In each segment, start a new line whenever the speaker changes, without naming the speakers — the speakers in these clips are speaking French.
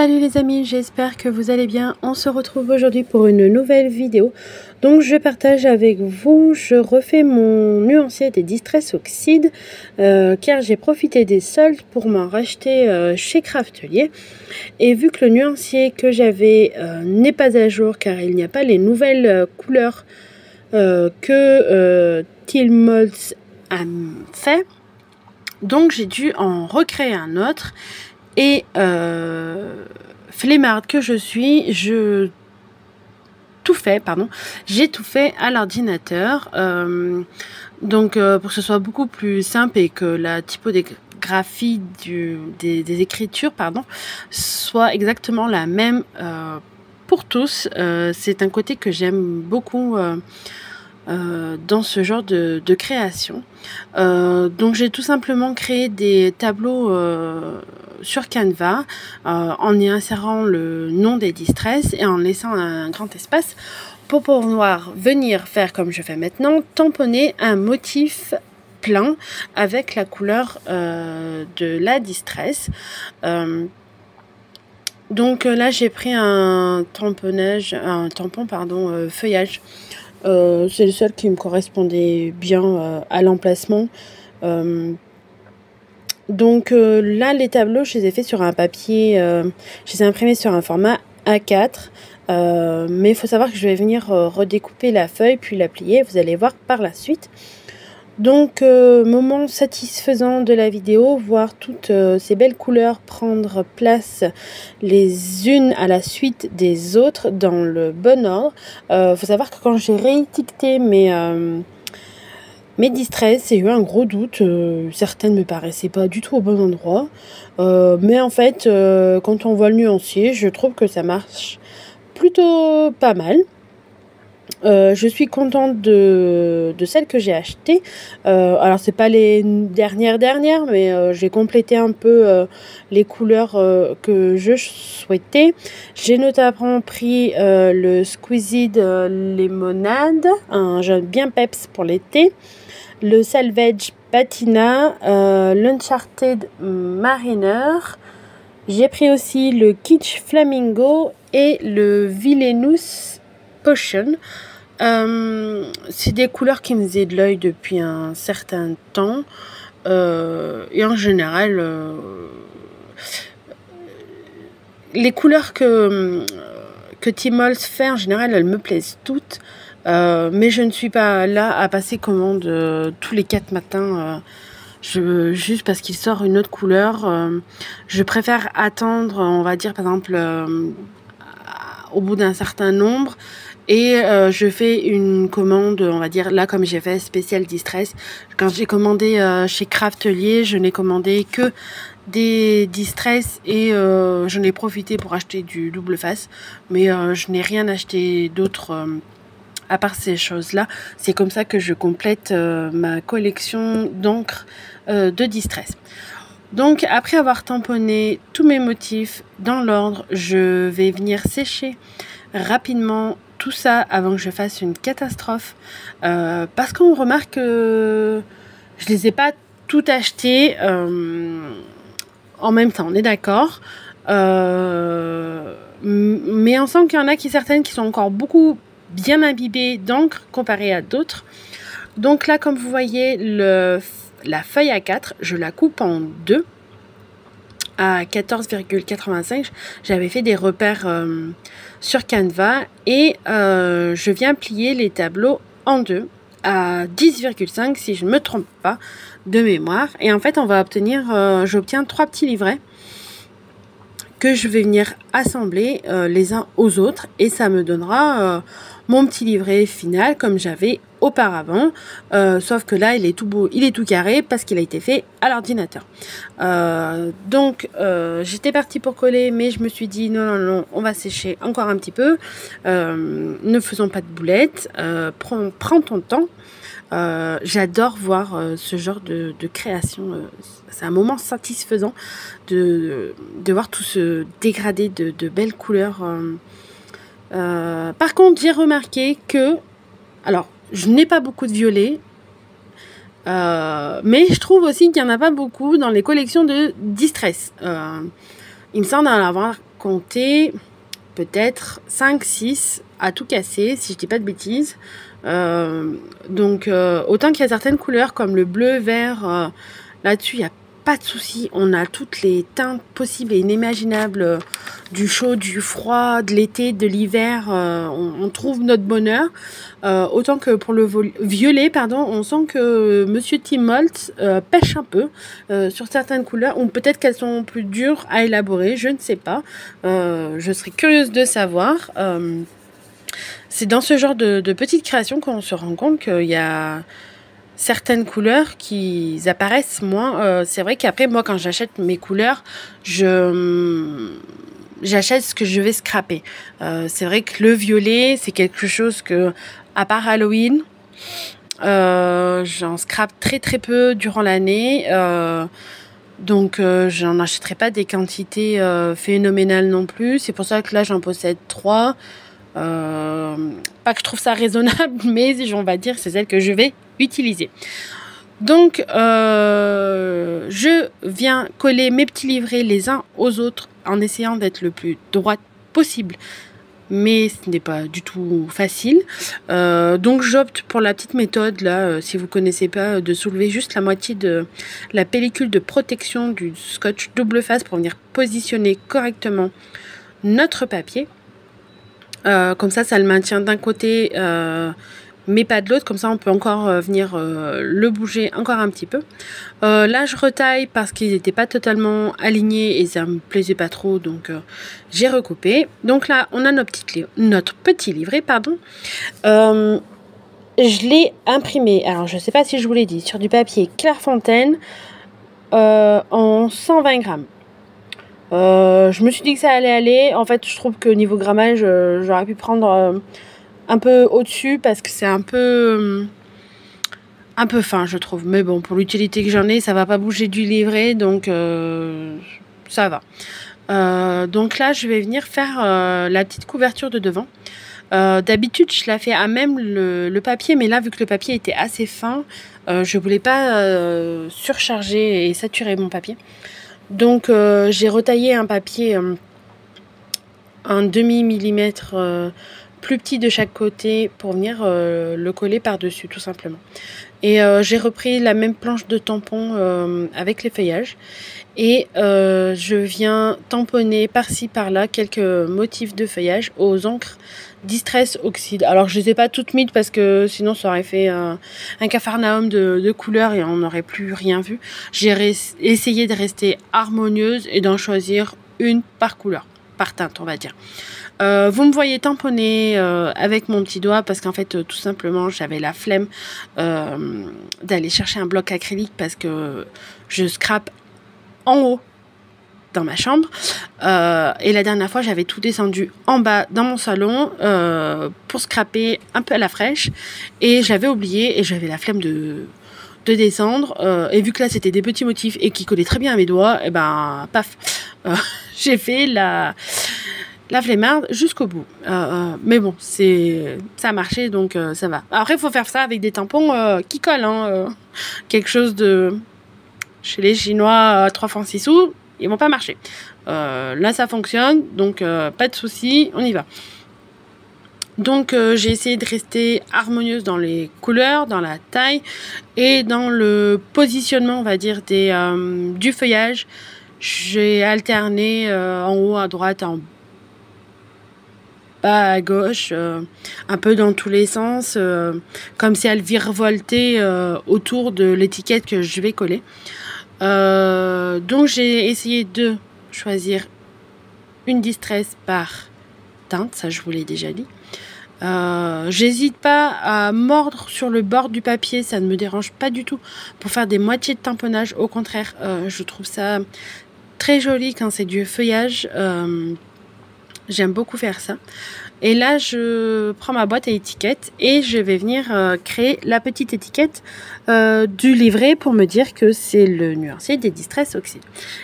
Salut les amis, j'espère que vous allez bien. On se retrouve aujourd'hui pour une nouvelle vidéo. Donc je partage avec vous, je refais mon nuancier des Distress Oxide car j'ai profité des soldes pour m'en racheter chez Craftelier. Et vu que le nuancier que j'avais n'est pas à jour car il n'y a pas les nouvelles couleurs que Tillmolds a fait, donc j'ai dû en recréer un autre. Et flemmarde que je suis, j'ai tout fait à l'ordinateur. Donc pour que ce soit beaucoup plus simple et que la typographie des écritures soit exactement la même pour tous. C'est un côté que j'aime beaucoup dans ce genre de création. Donc j'ai tout simplement créé des tableaux sur Canva en y insérant le nom des Distress et en laissant un grand espace pour pouvoir venir faire comme je fais maintenant, tamponner un motif plein avec la couleur de la Distress. Donc là j'ai pris un tampon feuillage. C'est le seul qui me correspondait bien à l'emplacement. Donc là, les tableaux, je les ai faits sur un papier, je les ai imprimés sur un format A4. Mais il faut savoir que je vais venir redécouper la feuille, puis la plier. Vous allez voir par la suite. Donc, moment satisfaisant de la vidéo, voir toutes ces belles couleurs prendre place les unes à la suite des autres dans le bon ordre. Faut savoir que quand j'ai réétiqueté mes Distress, j'ai eu un gros doute. Certaines me paraissaient pas du tout au bon endroit. Mais en fait, quand on voit le nuancier, je trouve que ça marche plutôt pas mal. Je suis contente de celles que j'ai achetées. Alors c'est pas les dernières, mais j'ai complété un peu les couleurs que je souhaitais. J'ai notamment pris le Squeezed Lemonade, un jaune bien peps pour l'été, le Salvage Patina, l'Uncharted Mariner. J'ai pris aussi le Kitsch Flamingo et le Villainous Potion. C'est des couleurs qui me faisaient de l'œil depuis un certain temps. Et en général, les couleurs que Tillmolds fait, en général, elles me plaisent toutes. Mais je ne suis pas là à passer commande tous les 4 matins. Juste parce qu'il sort une autre couleur. Je préfère attendre, on va dire, par exemple, au bout d'un certain nombre. Et je fais une commande, on va dire, là comme j'ai fait spécial Distress. Quand j'ai commandé chez Craftelier, je n'ai commandé que des Distress et j'en ai profité pour acheter du double face. Mais je n'ai rien acheté d'autre à part ces choses-là. C'est comme ça que je complète ma collection d'encre de Distress. Donc après avoir tamponné tous mes motifs dans l'ordre, je vais venir sécher rapidement tout ça avant que je fasse une catastrophe, parce qu'on remarque que je les ai pas tout achetés en même temps, on est d'accord, mais on sent qu'il y en a certaines qui sont encore beaucoup bien imbibées d'encre comparé à d'autres. Donc là, comme vous voyez, la feuille A4, je la coupe en deux à 14,85. J'avais fait des repères sur Canva et je viens plier les tableaux en deux à 10,5 si je ne me trompe pas de mémoire. Et en fait, on va obtenir, j'obtiens 3 petits livrets que je vais venir assembler les uns aux autres et ça me donnera mon petit livret final comme j'avais auparavant, sauf que là il est tout beau, il est tout carré parce qu'il a été fait à l'ordinateur. Donc j'étais partie pour coller, mais je me suis dit non, on va sécher encore un petit peu, ne faisons pas de boulettes, prends ton temps. J'adore voir ce genre de création. C'est un moment satisfaisant de voir tout se dégrader de belles couleurs. Par contre, j'ai remarqué que, alors, je n'ai pas beaucoup de violet, mais je trouve aussi qu'il n'y en a pas beaucoup dans les collections de Distress. Il me semble en avoir compter peut-être 5-6 à tout casser, si je dis pas de bêtises. Donc autant qu'il y a certaines couleurs comme le bleu, vert, là-dessus il n'y a pas de souci. On a toutes les teintes possibles et inimaginables, du chaud, du froid, de l'été, de l'hiver. On trouve notre bonheur. Autant que pour le violet, pardon, on sent que Monsieur Timolt pêche un peu sur certaines couleurs, ou peut-être qu'elles sont plus dures à élaborer, je ne sais pas. Je serais curieuse de savoir. C'est dans ce genre de petites créations qu'on se rend compte qu'il y a certaines couleurs qui apparaissent moins. C'est vrai qu'après, moi, quand j'achète mes couleurs, j'achète ce que je vais scraper. C'est vrai que le violet, c'est quelque chose que, à part Halloween, j'en scrape très très peu durant l'année. Donc j'en achèterai pas des quantités phénoménales non plus. C'est pour ça que là, j'en possède 3. Pas que je trouve ça raisonnable, mais on va dire c'est celle que je vais utiliser. Donc je viens coller mes petits livrets les uns aux autres en essayant d'être le plus droite possible, mais ce n'est pas du tout facile. Donc j'opte pour la petite méthode là, si vous connaissez pas, de soulever juste la moitié de la pellicule de protection du scotch double face pour venir positionner correctement notre papier. Comme ça le maintient d'un côté, mais pas de l'autre. Comme ça, on peut encore venir le bouger encore un petit peu. Là, je retaille parce qu'ils n'étaient pas totalement alignés et ça me plaisait pas trop, donc j'ai recoupé. Donc là, on a notre petit livret, pardon. Je l'ai imprimé. Alors, je sais pas si je vous l'ai dit, sur du papier Clairefontaine en 120 grammes. Je me suis dit que ça allait aller. En fait, je trouve que niveau grammage, j'aurais pu prendre un peu au-dessus parce que c'est un peu fin, je trouve. Mais bon, pour l'utilité que j'en ai, ça va pas bouger du livret, donc ça va. Donc là, je vais venir faire la petite couverture de devant. D'habitude, je la fais à même le papier, mais là, vu que le papier était assez fin, je voulais pas surcharger et saturer mon papier. Donc j'ai retaillé un papier un demi-millimètre plus petit de chaque côté pour venir le coller par-dessus, tout simplement. Et j'ai repris la même planche de tampon avec les feuillages. Et je viens tamponner par-ci par-là quelques motifs de feuillage aux encres Distress Oxide. Alors je ne les ai pas toutes mises parce que sinon ça aurait fait un capharnaüm de couleurs et on n'aurait plus rien vu. J'ai essayé de rester harmonieuse et d'en choisir une par couleur, par teinte on va dire. Vous me voyez tamponner avec mon petit doigt parce qu'en fait tout simplement j'avais la flemme d'aller chercher un bloc acrylique parce que je scrape en haut dans ma chambre et la dernière fois j'avais tout descendu en bas dans mon salon pour scraper un peu à la fraîche et j'avais oublié et j'avais la flemme de descendre et vu que là c'était des petits motifs et qui collaient très bien à mes doigts, et ben paf, j'ai fait la flemmarde jusqu'au bout. Mais bon, ça a marché, donc ça va. Après, il faut faire ça avec des tampons qui collent. Hein, quelque chose de... Chez les Chinois, 3 francs 6 sous, ils vont pas marcher. Là, ça fonctionne, donc pas de souci, on y va. Donc, j'ai essayé de rester harmonieuse dans les couleurs, dans la taille et dans le positionnement, on va dire, du feuillage. J'ai alterné en haut à droite, en bas à gauche, un peu dans tous les sens, comme si elle virevoltait autour de l'étiquette que je vais coller. Donc j'ai essayé de choisir une distress par teinte, ça je vous l'ai déjà dit. J'hésite pas à mordre sur le bord du papier, ça ne me dérange pas du tout pour faire des moitiés de tamponnage. Au contraire, je trouve ça très joli quand c'est du feuillage. J'aime beaucoup faire ça. Et là, je prends ma boîte à étiquettes et je vais venir créer la petite étiquette du livret pour me dire que c'est le nuancier des Distress Oxide.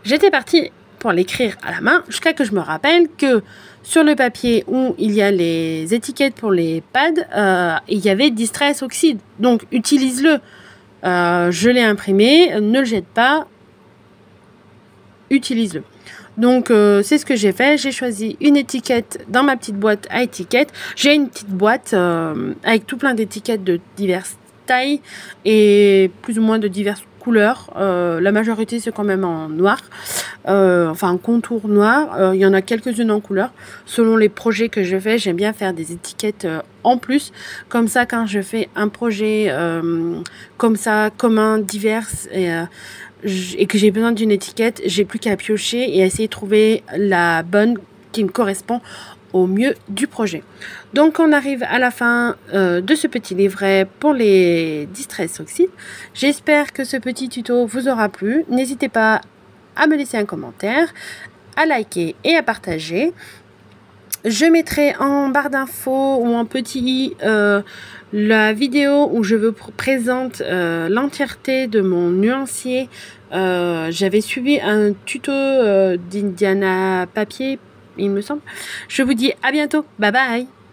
J'étais partie pour l'écrire à la main jusqu'à que je me rappelle que sur le papier où il y a les étiquettes pour les pads, il y avait Distress Oxide. Donc, utilise-le. Je l'ai imprimé, ne le jette pas, utilise-le. Donc c'est ce que j'ai fait. J'ai choisi une étiquette dans ma petite boîte à étiquettes. J'ai une petite boîte avec tout plein d'étiquettes de diverses tailles et plus ou moins de diverses couleurs. La majorité c'est quand même en noir, enfin en contour noir. Il y en a quelques-unes en couleur. Selon les projets que je fais, j'aime bien faire des étiquettes en plus. Comme ça, quand je fais un projet comme ça, commun, divers et que j'ai besoin d'une étiquette, j'ai plus qu'à piocher et essayer de trouver la bonne qui me correspond au mieux du projet. Donc on arrive à la fin de ce petit livret pour les Distress Oxide. J'espère que ce petit tuto vous aura plu. N'hésitez pas à me laisser un commentaire, à liker et à partager. Je mettrai en barre d'infos ou en petit i la vidéo où je vous présente l'entièreté de mon nuancier. J'avais suivi un tuto d'Indiana Papier, il me semble. Je vous dis à bientôt. Bye bye.